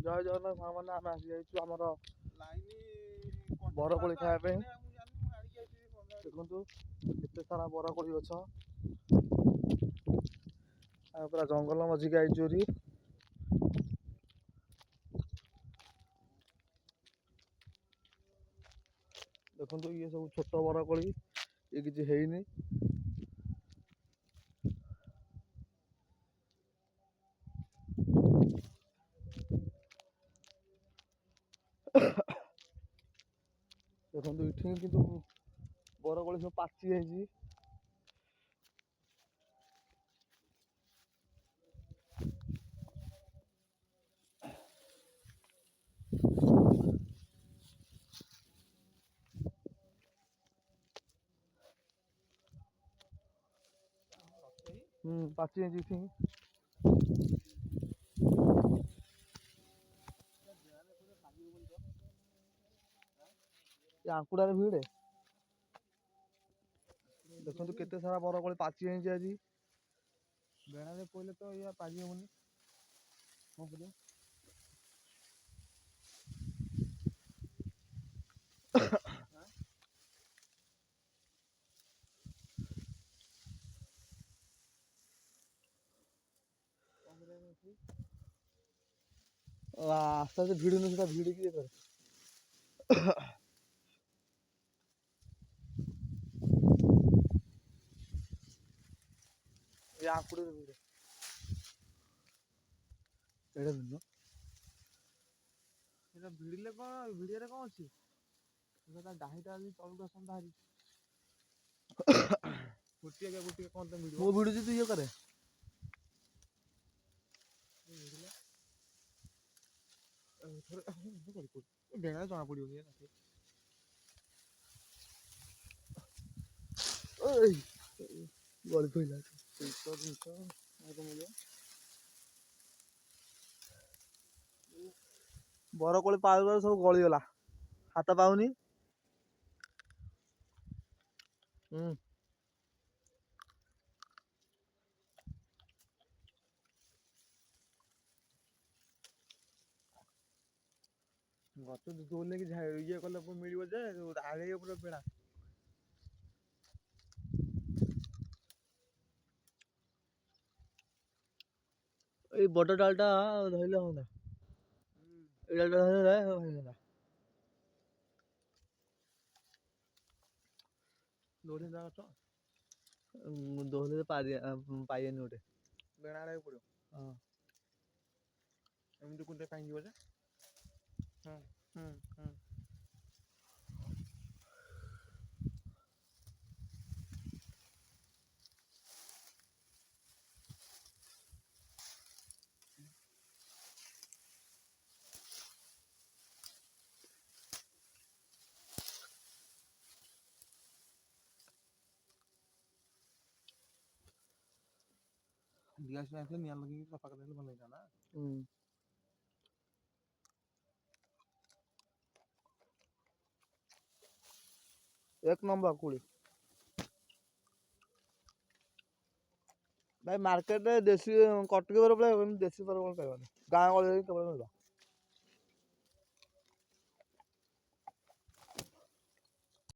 ଜୟ ଜଗନ୍ନାଥ ସାଙ୍ଗମାନେ ଆମେ ଆସିଯାଇଛୁ ଆମର ବରକୋଳି ଖାଇବା ପାଇଁ। ଦେଖନ୍ତୁ କେତେ ସାରା ବରକୋଳି ଗଛ ଆଉ ପୁରା ଜଙ୍ଗଲ ମଝିକି ଆଇଛୁ ଏଠି। ଦେଖନ୍ତୁ ଇଏ ସବୁ ଛୋଟ ବରକୋଳି, ଇଏ କିଛି ହେଇନି। ଦେଖନ୍ତୁ ଏଠି କିନ୍ତୁ ବରକୋଳି ସବୁ ପାଚି ଯାଇଛି। ପାଚି ଯାଇଛି ଏଠି। ଆଙ୍କୁଡାରେ ଭିଡେ ଦେଖନ୍ତୁ କେତେ ସାରା ବରକୋଳି ପାଚି ଯାଇଛି ଆଜି। ବେଣାରେ ପଇଲେ ତ ଇଏ ପାରି ହବନି, କଣ କରିବା? আস্তে আস্তে ভিড়ুনি, সেটা ভিড়ে কি করে? এই আঙ্কুরের ভিড়ে এটা ভিন্ন, এটা ভিড়িলে କଣ ଭିଡିଆରେ କଣ ଅଛି? ତା ଡାହିଟା ଯଦି ତଳକୁ ଆସନ୍ତା ହାରି ଗୋଟିଏ କଣ ତ ଭିଡିବ। ମୁଁ ଭିଡୁଛି ତୁ ଇଏ କରେ। ବେଣା ଜଣା ପଡିବ କି ଗଳି ପଇଲା। ବରକୋଳି ପାଳୁ ପାଳୁ ସବୁ ଗଳିଗଲା, ହାତ ପାଉନି। ଗଛ ଦୋଲେଇକି ଇଏ କଲେ ମିଳିବ ଯେ ଆଳେଇବ ପୁରା ବେଣା। ଏଇ ବଡ ଡାଲଟା ଧଇଲେ ହନ୍ତା, ଏଇ ଡାଲଟା ଧଇଲେ ହେଇଗଲା। ଦୌଡ଼ିଲା ଗଛ ଦୌଡ଼ିଲେ ପାଇଏନି ଗୋଟେ ବେଣା ଆଡ଼କୁ ପଡ଼ିବ। ହଁ ଏମିତି କୁଦେ କାହିଁ ଯିବ ଯେ? ଗ୍ୟାସ୍ ଆସିଲେ ନିଆଁ ଲଗେଇକି ସଫା କରିଦେଲେ ଭଲ ହେଇଥାନ୍ତା। ଏକ ନମ୍ବର କୋଳି ଭାଇ। ମାର୍କେଟରେ ଦେଶୀ କଟକୀ ବରକୋଳି ଦେଶୀ ବରକୋଳି ପାଇବନି, ଗାଁ ଗହଳିରେ କେବଳ ମିଳିବ।